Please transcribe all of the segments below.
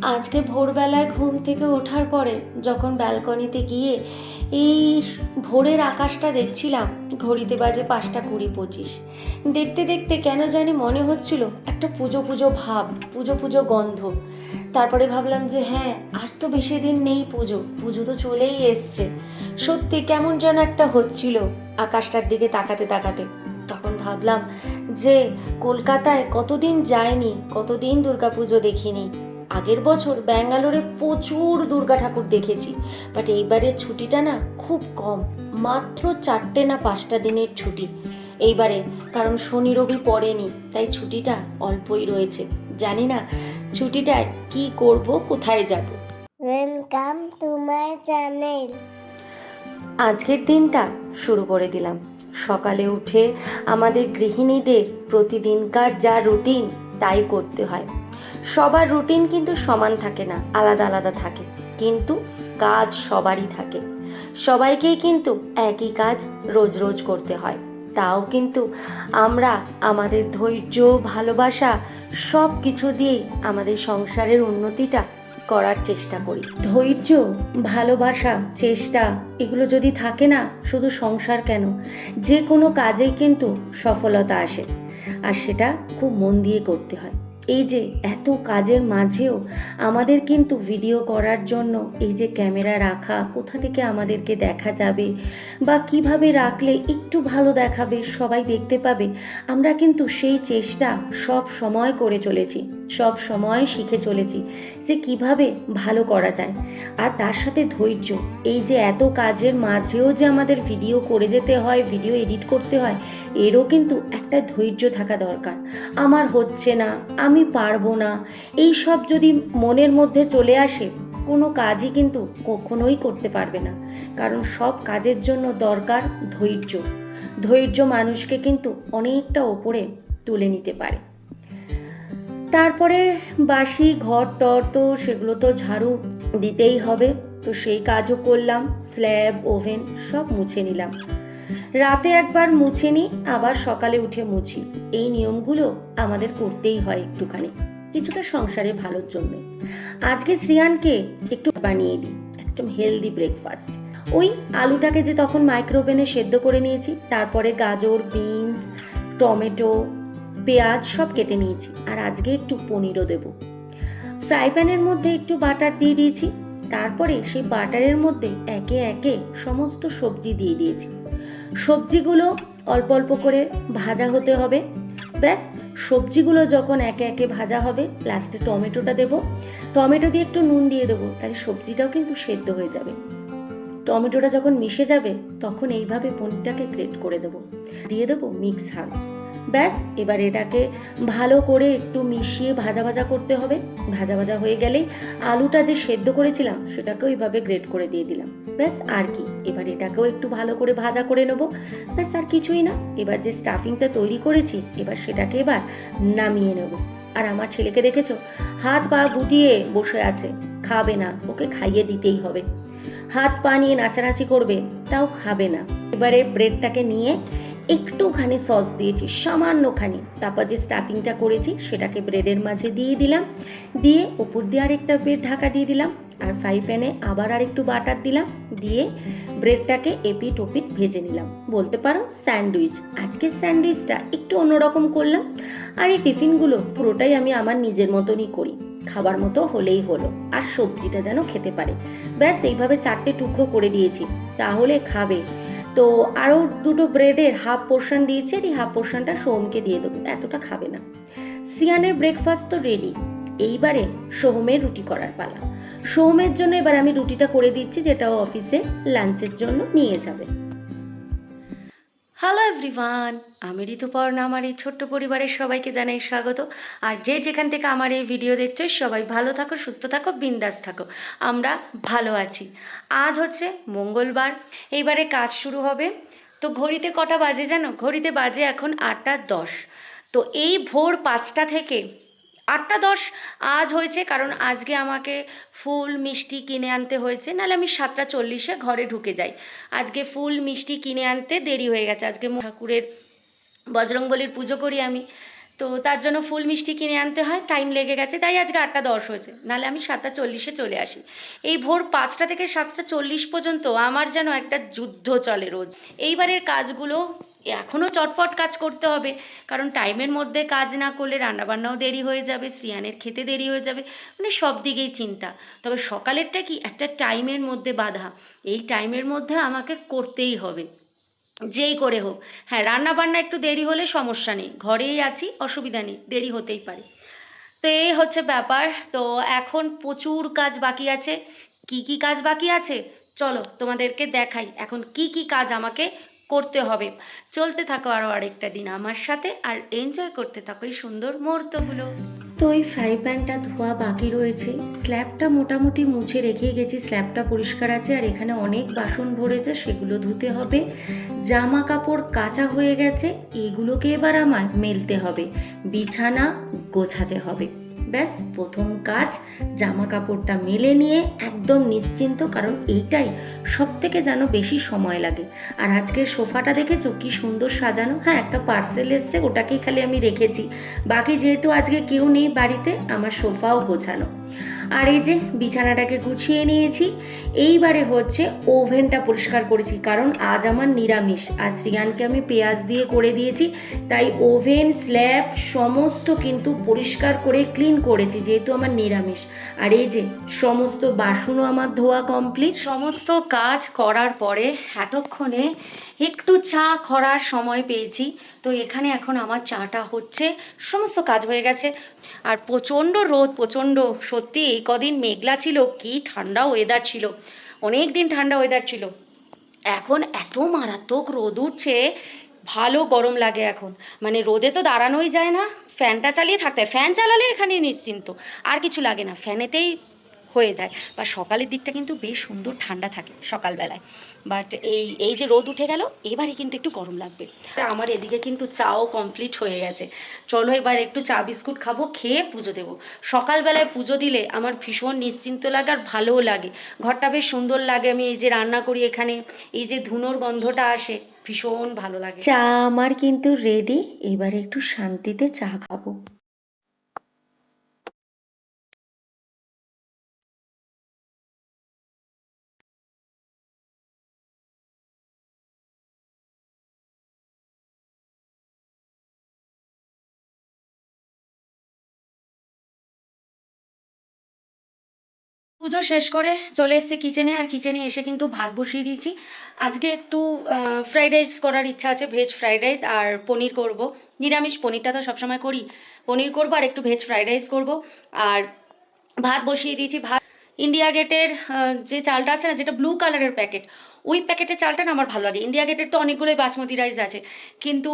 আজকে ভোরবেলায় ঘুম থেকে ওঠার পরে যখন ব্যালকনিতে গিয়ে এই ভোরের আকাশটা দেখছিলাম, ঘড়িতে বাজে 5:20-25। দেখতে দেখতে কেন জানি মনে হচ্ছিল একটা পুজো পুজো ভাব, পুজো পুজো গন্ধ। তারপরে ভাবলাম যে হ্যাঁ, আর তো বেশি দিন নেই, পুজো পুজো তো চলেই এসছে। সত্যি কেমন যেন একটা হচ্ছিল আকাশটার দিকে তাকাতে তাকাতে। তখন ভাবলাম যে কলকাতায় কতদিন যায়নি, কতদিন দুর্গাপুজো দেখিনি। আগের বছর ব্যাঙ্গালোরে প্রচুর দুর্গা ঠাকুর দেখেছি, বাট এইবারের ছুটিটা না খুব কম, মাত্র 4টে না 5টা দিনের ছুটি এইবারে। কারণ শনি রবি পড়েনি, তাই ছুটিটা অল্পই রয়েছে। জানি না ছুটিটায় কি করব, কোথায় যাব। Welcome to my channel. আজকের দিনটা শুরু করে দিলাম। সকালে উঠে আমাদের গৃহিণীদের প্রতিদিনকার যা রুটিন তাই করতে হয়। সবার রুটিন কিন্তু সমান থাকে না, আলাদা আলাদা থাকে, কিন্তু কাজ সবারই থাকে। সবাইকেই কিন্তু একই কাজ রোজ রোজ করতে হয়। তাও কিন্তু আমরা আমাদের ধৈর্য, ভালোবাসা সব কিছু দিয়েই আমাদের সংসারের উন্নতিটা করার চেষ্টা করি। ধৈর্য, ভালোবাসা, চেষ্টা এগুলো যদি থাকে না, শুধু সংসার কেন, যে কোনো কাজেই কিন্তু সফলতা আসে। আর সেটা খুব মন দিয়ে করতে হয়। এই যে এত কাজের মাঝেও আমাদের কিন্তু ভিডিও করার জন্য এই যে ক্যামেরা রাখা, কোথা থেকে আমাদেরকে দেখা যাবে বা কিভাবে রাখলে একটু ভালো দেখাবে, সবাই দেখতে পাবে, আমরা কিন্তু সেই চেষ্টা সব সময় করে চলেছি, সব সময় শিখে চলেছি যে কিভাবে ভালো করা যায়। আর তার সাথে ধৈর্য, এই যে এত কাজের মাঝেও যে আমাদের ভিডিও করে যেতে হয়, ভিডিও এডিট করতে হয়, এরও কিন্তু একটা ধৈর্য থাকা দরকার। আমার হচ্ছে না, আমি পারবো না, এই সব যদি মনের মধ্যে চলে আসে, কোনো কাজই কিন্তু কখনোই করতে পারবে না। কারণ সব কাজের জন্য দরকার ধৈর্য। ধৈর্য মানুষকে কিন্তু অনেকটা ওপরে তুলে নিতে পারে। তারপরে বাসি ঘর টর তো সেগুলো তো ঝাড়ু দিতেই হবে, তো সেই কাজও করলাম। স্ল্যাব, ওভেন সব মুছে নিলাম। রাতে একবার মুছে নিই, আবার সকালে উঠে মুছি। এই নিয়মগুলো আমাদের করতেই হয় একটুখানি, কিছুটা সংসারে ভালোর জন্য। আজকে শ্রিয়ানকে একটু বানিয়ে দিই একদম হেলদি ব্রেকফাস্ট। ওই আলুটাকে যে তখন মাইক্রোওভেনে সেদ্ধ করে নিয়েছি, তারপরে গাজর, বিনস, টমেটো, পেঁয়াজ সব কেটে নিয়েছি। আর আজকে একটু পনিরও দেবো। ফ্রাই প্যানের মধ্যে একটু বাটার দিয়ে দিয়েছি। তারপরে সেই বাটারের মধ্যে একে একে সমস্ত সবজি দিয়ে দিয়েছি। সবজিগুলো অল্প অল্প করে ভাজা হতে হবে। ব্যাস, সবজিগুলো যখন একে একে ভাজা হবে, লাস্টে টমেটোটা দেবো। টমেটো দিয়ে একটু নুন দিয়ে দেবো, তাহলে সবজিটাও কিন্তু সেদ্ধ হয়ে যাবে। টমেটোটা যখন মিশে যাবে, তখন এইভাবে পনিরটাকে গ্রেট করে দেবো, দিয়ে দেবো মিক্স হার্বস। ব্যাস, এবার এটাকে ভালো করে একটু মিশিয়ে ভাজা ভাজা করতে হবে। ভাজা ভাজা হয়ে গেলেই আলুটা যে সেদ্ধ করেছিলাম সেটাকেও এইভাবে গ্রেট করে দিয়ে দিলাম। ব্যাস, আর কি, এবার এটাকেও একটু ভালো করে ভাজা করে নেবো। ব্যাস, আর কিছুই না। এবার যে স্টাফিংটা তৈরি করেছি, এবার সেটাকে এবার নামিয়ে নেব। আর আমার ছেলেকে দেখেছো, হাত পা গুটিয়ে বসে আছে, খাবে না, ওকে খাইয়ে দিতেই হবে। হাত পা নিয়ে নাচানাচি করবে, তাও খাবে না। এবারে ব্রেডটাকে নিয়ে একটুখানি সস দিয়েছি, সামান্যখানি। তারপর যে স্টাফিংটা করেছি সেটাকে ব্রেডের মাঝে দিয়ে দিলাম, দিয়ে উপর দিয়ে আরেকটা ব্রেড ঢাকা দিয়ে দিলাম। আর ফ্রাই প্যানে আবার আরেকটু বাটার দিলাম, দিয়ে ব্রেডটাকে এপিট ওপিট ভেজে নিলাম। বলতে পারো স্যান্ডউইচ। আজকের স্যান্ডউইচটা একটু অন্যরকম করলাম। আর এই টিফিনগুলো পুরোটাই আমি আমার নিজের মতনই করি, খাবার মতো হলেই হলো, আর সবজিটা যেন খেতে পারে। ব্যাস, এইভাবে 4টে টুকরো করে দিয়েছি, তাহলে খাবে। তো আরও দুটো ব্রেডের হাফ পোর্শন দিয়েছি, আর এই হাফ পোর্শনটা সোহমকে দিয়ে দেবো, এতটা খাবে না। শ্রিয়ানের ব্রেকফাস্ট তো রেডি। এইবারে সোহমের রুটি করার পালা। সোহমের জন্য এবার আমি রুটিটা করে দিচ্ছি, যেটা ও অফিসে লাঞ্চের জন্য নিয়ে যাবে। হ্যালো এভরিওয়ান, আমি ঋতুপর্ণা। আমার এই ছোট্ট পরিবারের সবাইকে জানাই স্বাগত। আর যে যেখান থেকে আমার এই ভিডিও দেখছো, সবাই ভালো থাকো, সুস্থ থাকো, বিন্দাস থাকো। আমরা ভালো আছি। আজ হচ্ছে মঙ্গলবার, এইবারে কাজ শুরু হবে। তো ঘড়িতে কটা বাজে জানো? ঘড়িতে বাজে এখন 8:10। তো এই ভোর 5টা থেকে 8:10 আজ হয়েছে, কারণ আজকে আমাকে ফুল মিষ্টি কিনে আনতে হয়েছে, নাহলে আমি 7:40 ঘরে ঢুকে যাই। আজকে ফুল মিষ্টি কিনে আনতে দেরি হয়ে গেছে। আজকে ঠাকুরের বজরংবলীর পুজো করি আমি, তো তার জন্য ফুল মিষ্টি কিনে আনতে হয়, টাইম লেগে গেছে, তাই আজকে 8:10 হয়েছে, নাহলে আমি 7:40-এ চলে আসি। এই ভোর 5টা থেকে 7:40 পর্যন্ত আমার যেন একটা যুদ্ধ চলে রোজ। এইবারের কাজগুলো এখনও চটপট কাজ করতে হবে, কারণ টাইমের মধ্যে কাজ না করলে রান্নাবান্নাও দেরি হয়ে যাবে, শ্রিয়ানের খেতে দেরি হয়ে যাবে, মানে সব দিকেই চিন্তা। তবে সকালেরটা কি একটা টাইমের মধ্যে বাঁধা, এই টাইমের মধ্যে আমাকে করতেই হবে, যেই করে হোক। হ্যাঁ, রান্না বান্না একটু দেরি হলে সমস্যা নেই, ঘরেই আছি, অসুবিধা নেই, দেরি হতেই পারে। তো এই হচ্ছে ব্যাপার। তো এখন প্রচুর কাজ বাকি আছে। কি কি কাজ বাকি আছে চলো তোমাদেরকে দেখাই, এখন কি কি কাজ আমাকে করতে হবে। চলতে থাকো আরও আরেকটা দিন আমার সাথে, আর এনজয় করতে থাকো এই সুন্দর মুহূর্তগুলো। তো এই ফ্রাই প্যানটা ধোয়া বাকি রয়েছে, স্ল্যাবটা মোটামুটি মুছে রেখে গেছি, স্ল্যাবটা পরিষ্কার আছে, আর এখানে অনেক বাসন ভরেছে, সেগুলো ধুতে হবে। জামা কাপড় কাচা হয়ে গেছে, এগুলোকে এবার আমার মেলতে হবে, বিছানা গোছাতে হবে। ব্যাস প্রথম কাজ, জামা কাপড়টা মেলে নিয়ে একদম নিশ্চিন্ত, কারণ এইটাই সব থেকে যেন বেশি সময় লাগে। আর আজকের সোফাটা দেখেছো কি সুন্দর সাজানো, হ্যাঁ একটা পার্সেল এসছে, ওটাকেই খালি আমি রেখেছি, বাকি যেহেতু আজকে কেউ নেই বাড়িতে, আমার সোফাও গোছানো। আর এই যে বিছানাটাকে গুছিয়ে নিয়েছি। এইবারে হচ্ছে ওভেনটা পরিষ্কার করেছি, কারণ আজ আমার নিরামিষ, আর শ্রিয়ানকে আমি পেঁয়াজ দিয়ে করে দিয়েছি, তাই ওভেন স্ল্যাব সমস্ত কিন্তু পরিষ্কার করে ক্লিন করেছি, যেহেতু আমার নিরামিষ। আর এই যে সমস্ত বাসনও আমার ধোয়া কমপ্লিট। সমস্ত কাজ করার পরে এতক্ষণে একটু চা করার সময় পেয়েছি, তো এখানে এখন আমার চাটা হচ্ছে, সমস্ত কাজ হয়ে গেছে। আর প্রচণ্ড রোদ, প্রচণ্ড, সত্যি এই কদিন মেঘলা ছিল, কি ঠান্ডা ওয়েদার ছিল, অনেক দিন ঠান্ডা ওয়েদার ছিল, এখন এত মারাত্মক রোদ উঠছে, ভালো গরম লাগে এখন, মানে রোদে তো দাঁড়ানোই যায় না, ফ্যানটা চালিয়ে থাকতে হয়, ফ্যান চালালে এখানে নিশ্চিন্ত, আর কিছু লাগে না, ফ্যানেতেই হয়ে যায়। বা সকালের দিকটা কিন্তু বেশ সুন্দর ঠান্ডা থাকে সকালবেলায়, বাট এই যে রোদ উঠে গেল, এবারে কিন্তু একটু গরম লাগবে। আমার এদিকে কিন্তু চাও কমপ্লিট হয়ে গেছে, চলো এবার একটু চা বিস্কুট খাবো, খেয়ে পুজো দেবো। সকালবেলায় পুজো দিলে আমার ভীষণ নিশ্চিন্ত লাগে, আর ভালোও লাগে, ঘরটা বেশ সুন্দর লাগে, আমি এই যে রান্না করি এখানে, এই যে ধুনোর গন্ধটা আসে, ভীষণ ভালো লাগে। চা আমার কিন্তু রেডি, এবারে একটু শান্তিতে চা খাবো। পুজো শেষ করে চলে এসেছি কিচেনে, আর কিচেনে এসে কিন্তু ভাত বসিয়ে দিয়েছি। আজকে একটু ফ্রাইড রাইস করার ইচ্ছা আছে, ভেজ ফ্রাইড রাইস, আর পনির করব, নিরামিষ, পনিরটা তো সবসময় করি, পনির করবো, আর একটু ভেজ ফ্রাইড রাইস করবো। আর ভাত বসিয়ে দিয়েছি। ভাত ইন্ডিয়া গেটের যে চালটা আছে না, যেটা ব্লু কালারের প্যাকেট, ওই প্যাকেটের চালটা না আমার ভালো লাগে। ইন্ডিয়া গেটের তো অনেকগুলোই বাসমতি রাইস আছে, কিন্তু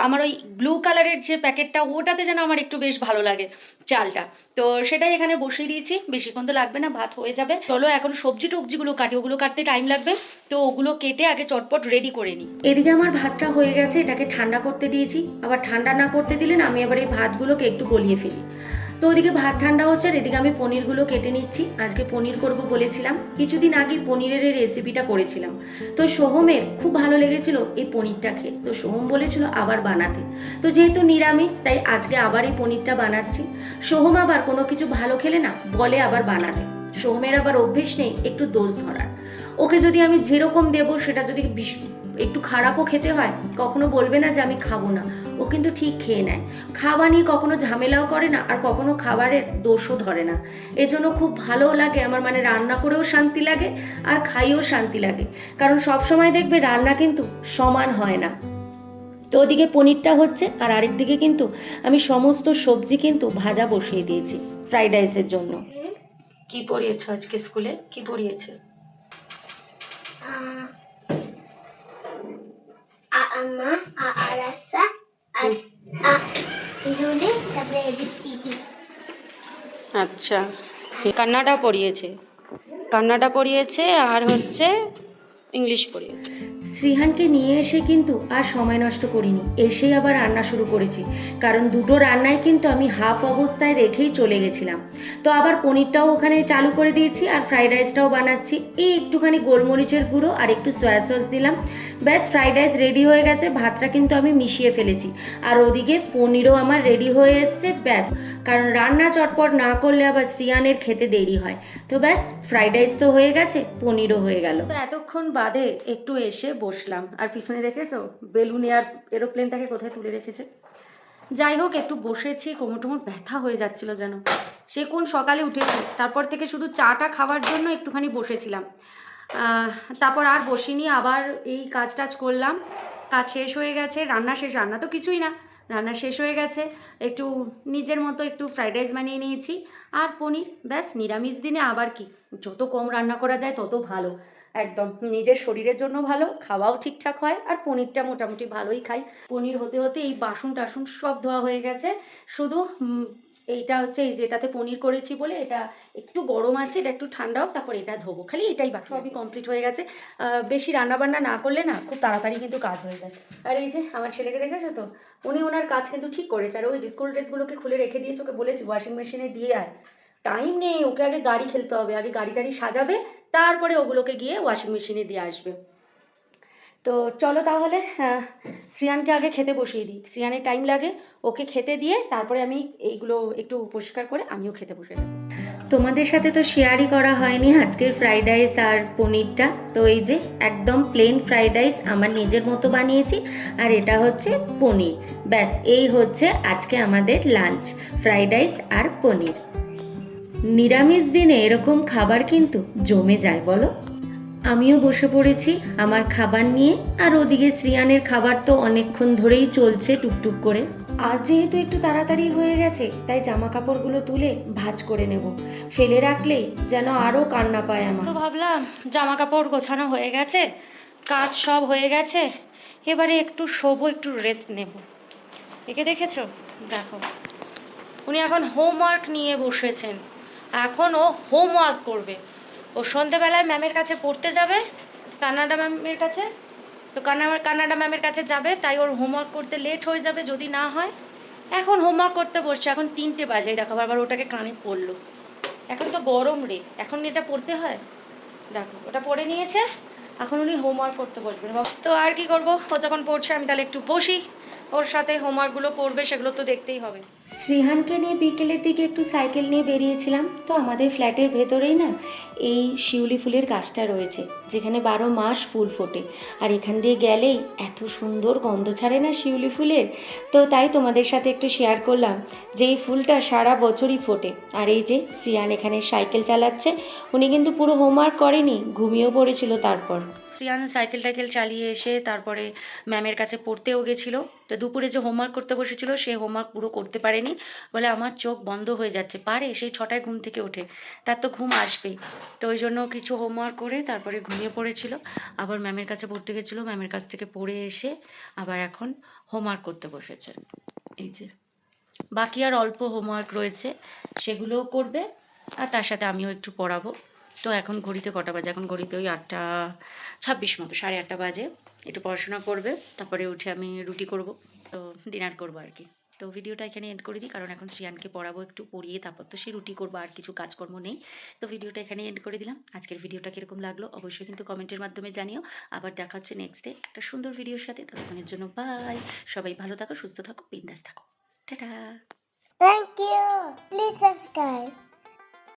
আমার ওই ব্লু কালারের যে প্যাকেটটা, ওটাতে যেন আমার একটু বেশ ভালো লাগে চালটা। তো সেটাই এখানে বসিয়ে দিয়েছি, বেশিক্ষণ তো লাগবে না, ভাত হয়ে যাবে। চলো এখন সবজি টবজিগুলো কাটি, ওগুলো কাটতে টাইম লাগবে, তো ওগুলো কেটে আগে চটপট রেডি করে নিই। এদিকে আমার ভাতটা হয়ে গেছে, এটাকে ঠান্ডা করতে দিয়েছি, আবার ঠান্ডা না করতে দিলে না আমি আবার এই ভাতগুলোকে একটু গলিয়ে ফেলি। তো ওদিকে ভাত ঠান্ডা হচ্ছে, আর এদিকে আমি পনিরগুলো কেটে নিচ্ছি। আজকে পনির করব বলেছিলাম, কিছুদিন আগে পনিরের এই রেসিপিটা করেছিলাম, তো সোহমের খুব ভালো লেগেছিল এই পনিরটা খেয়ে, তো সোহম বলেছিল আবার বানাতে, তো যেহেতু নিরামিষ তাই আজকে আবার এই পনিরটা বানাচ্ছি। সোহম আবার কোনো কিছু ভালো খেলে না বলে আবার বানাতে, সোহমের আবার অভ্যেস নেই একটু দোষ ধরার, ওকে যদি আমি যেরকম দেবো সেটা যদি একটু খারাপও খেতে হয়, কখনো বলবে না যে আমি খাবো না, ও কিন্তু ঠিক খেয়ে নেয়, খাওয়া নিয়ে কখনো ঝামেলাও করে না, আর কখনো খাবারের দোষও ধরে না। এজন্য খুব ভালো লাগে আমার, মানে রান্না করেও শান্তি লাগে আর খাইয়েও শান্তি লাগে, কারণ সব সময় দেখবে রান্না কিন্তু সমান হয় না। তো ওদিকে পনিরটা হচ্ছে, আর আরেক দিকে কিন্তু আমি সমস্ত সবজি কিন্তু ভাজা বসিয়ে দিয়েছি ফ্রাইড রাইসের জন্য। কি পড়িয়েছো আজকে স্কুলে, কি পড়িয়েছে? আমা আরাসা ইদুলে তারপরে এবিসিডি। আচ্ছা, কান্নাডা পড়িয়েছে, কান্নাডা পড়িয়েছে, আর হচ্ছে ইংলিশ পড়িয়েছে। শ্রীহানকে নিয়ে এসে কিন্তু আর সময় নষ্ট করিনি, এসেই আবার রান্না শুরু করেছি, কারণ দুটো রান্নাই কিন্তু আমি হাফ অবস্থায় রেখেই চলে গেছিলাম। তো আবার পনিরটাও ওখানে চালু করে দিয়েছি আর ফ্রাইড রাইসটাও বানাচ্ছি। এই একটুখানি গোলমরিচের গুঁড়ো আর একটু সয়া সস দিলাম, ব্যাস ফ্রাইড রাইস রেডি হয়ে গেছে। ভাতটা কিন্তু আমি মিশিয়ে ফেলেছি, আর ওদিকে পনিরও আমার রেডি হয়ে এসছে। ব্যাস, কারণ রান্না চটপট না করলে আবার শ্রিয়ানের খেতে দেরি হয়। তো ব্যাস, ফ্রাইড রাইস তো হয়ে গেছে, পনিরও হয়ে গেল। তো এতক্ষণ বাদে একটু এসে বসলাম, আর পিছনে দেখেছো বেলুন এয়ার এরোপ্লেনটাকে কোথায় তুলে রেখেছে। যাই হোক, একটু বসেছি, কোমর টোমর ব্যথা হয়ে যাচ্ছিল যেন। সে কোন সকালে উঠেছি, তারপর থেকে শুধু চাটা খাওয়ার জন্য একটুখানি বসেছিলাম। তারপর আর বসিনি, আবার এই কাজ টাজ করলাম। কাজ শেষ হয়ে গেছে, রান্না শেষ, রান্না তো কিছুই না, রান্না শেষ হয়ে গেছে। একটু নিজের মতো একটু ফ্রাইড রাইস বানিয়ে নিয়েছি আর পনির, ব্যাস। নিরামিষ দিনে আবার কি, যত কম রান্না করা যায় তত ভালো, একদম নিজের শরীরের জন্য ভালো, খাওয়াও ঠিকঠাক হয়, আর পনিরটা মোটামুটি ভালোই খাই। পনির হতে হতে এই বাসন টাসন সব ধোয়া হয়ে গেছে। শুধু এইটা হচ্ছে, এই যেটাতে পনির করেছি বলে এটা একটু গরম আছে, এটা একটু ঠান্ডা হোক, তারপর এটা ধোবো, খালি এটাই বাকি, সবই কমপ্লিট হয়ে গেছে। বেশি রান্নাবান্না না করলে না খুব তাড়াতাড়ি কিন্তু কাজ হয়ে যায়। আর এই যে আমার ছেলেকে দেখেছো তো, উনি ওনার কাজ কিন্তু ঠিক করেছে। আর ওই যে স্কুল ড্রেসগুলোকে খুলে রেখে দিয়েছে, ওকে বলেছি ওয়াশিং মেশিনে দিয়ে আয়। টাইম নেই, ওকে আগে গাড়ি খেলতে হবে, আগে গাড়ি টাড়ি সাজাবে, তারপরে ওগুলোকে গিয়ে ওয়াশিং মেশিনে দিয়ে আসবে। তো চলো তাহলে শ্রিয়ানকে আগে খেতে বসিয়ে দিই, শ্রিয়ানের টাইম লাগে, ওকে খেতে দিয়ে তারপরে আমি এইগুলো একটু পরিষ্কার করে আমিও খেতে বসে যাবো। তোমাদের সাথে তো শেয়ারই করা হয়নি আজকের ফ্রাইড রাইস আর পনিরটা। তো এই যে একদম প্লেন ফ্রাইড রাইস আমার নিজের মতো বানিয়েছি, আর এটা হচ্ছে পনির। ব্যাস, এই হচ্ছে আজকে আমাদের লাঞ্চ, ফ্রাইড রাইস আর পনির। নিরামিষ দিনে এরকম খাবার কিন্তু জমে যায়, বলো। আমিও বসে পড়েছি আমার খাবার নিয়ে, আর ওদিকে শ্রিয়ানের খাবার তো অনেকক্ষণ ধরেই চলছে টুকটুক করে। আজ যেহেতু একটু তাড়াতাড়ি হয়ে গেছে, তাই জামা কাপড়গুলো তুলে ভাঁজ করে নেব, ফেলে রাখলেই যেন আরও কান্না পায় আমার। তো ভাবলাম জামা কাপড় গোছানো হয়ে গেছে, কাজ সব হয়ে গেছে, এবারে একটু শোবো, একটু রেস্ট নেব। একে দেখেছো, দেখো উনি এখন হোমওয়ার্ক নিয়ে বসেছেন, এখন ও হোমওয়ার্ক করবে। ও সন্ধেবেলায় ম্যামের কাছে পড়তে যাবে, কানাডা ম্যামের কাছে। তো কানাডা ম্যামের কাছে যাবে, তাই ওর হোমওয়ার্ক করতে লেট হয়ে যাবে যদি না হয়। এখন হোমওয়ার্ক করতে বসছে, এখন 3টে বাজে, দেখো আবার ওটাকে কানে পড়লো। এখন তো গরম রে, এখন এটা পড়তে হয়। দেখো ওটা পড়ে নিয়েছে, এখন উনি হোমওয়ার্ক করতে বসবেন। তো আর কি করব, ও যখন পড়ছে আমি তাহলে একটু বসি, ওর সাথে হোমওয়ার্কগুলো করবে, সেগুলো তো দেখতেই হবে। শ্রীহানকে নিয়ে বিকেলের দিকে একটু সাইকেল নিয়ে বেরিয়েছিলাম। তো আমাদের ফ্ল্যাটের ভেতরেই না এই শিউলি ফুলের গাছটা রয়েছে, যেখানে 12 মাস ফুল ফোটে। আর এখান দিয়ে গেলেই এত সুন্দর গন্ধ ছাড়ে না শিউলি ফুলের। তো তাই তোমাদের সাথে একটু শেয়ার করলাম যে এই ফুলটা সারা বছরই ফোটে। আর এই যে শ্রিয়ান এখানে সাইকেল চালাচ্ছে, উনি কিন্তু পুরো হোমওয়ার্ক করেনি, ঘুমিয়েও পড়েছিল। তারপর শ্রিয়ান সাইকেল টাইকেল চালিয়ে এসে তারপরে ম্যামের কাছে পড়তেও গেছিলো। তো দুপুরে যে হোমওয়ার্ক করতে বসেছিল সে হোমওয়ার্ক পুরো করতে পারেনি, বলে আমার চোখ বন্ধ হয়ে যাচ্ছে। পারে, সেই 6টায় ঘুম থেকে ওঠে, তার তো ঘুম আসবেই। তো ওই জন্য কিছু হোমওয়ার্ক করে তারপরে ঘুমিয়ে পড়েছিল। আবার ম্যামের কাছে পড়তে গেছিলো, ম্যামের কাছ থেকে পড়ে এসে আবার এখন হোমওয়ার্ক করতে বসেছে। এই যে বাকি আর অল্প হোমওয়ার্ক রয়েছে, সেগুলোও করবে, আর তার সাথে আমিও একটু পড়াবো। তো এখন ঘড়িতে কটা বাজে, এখন ঘড়িতে ওই 8:26 মতো, 8:30 বাজে। একটু পড়াশোনা করবে, তারপরে উঠে আমি রুটি করব, তো ডিনার করবো আর কি। তো ভিডিওটা এখানে এন্ড করে দিই, কারণ এখন শ্রিয়ানকে পড়াবো, একটু পড়িয়ে তারপর তো সে রুটি করবো, আর কিছু কাজকর্ম নেই। তো ভিডিওটা এখানে এন্ড করে দিলাম। আজকের ভিডিওটা কীরকম লাগলো অবশ্যই কিন্তু কমেন্টের মাধ্যমে জানিও। আবার দেখা হচ্ছে নেক্সট ডে একটা সুন্দর ভিডিওর সাথে। ততক্ষণের জন্য বাই, সবাই ভালো থাকো, সুস্থ থাকো, বিন্দাস থাকো, tata. Thank you. Please subscribe.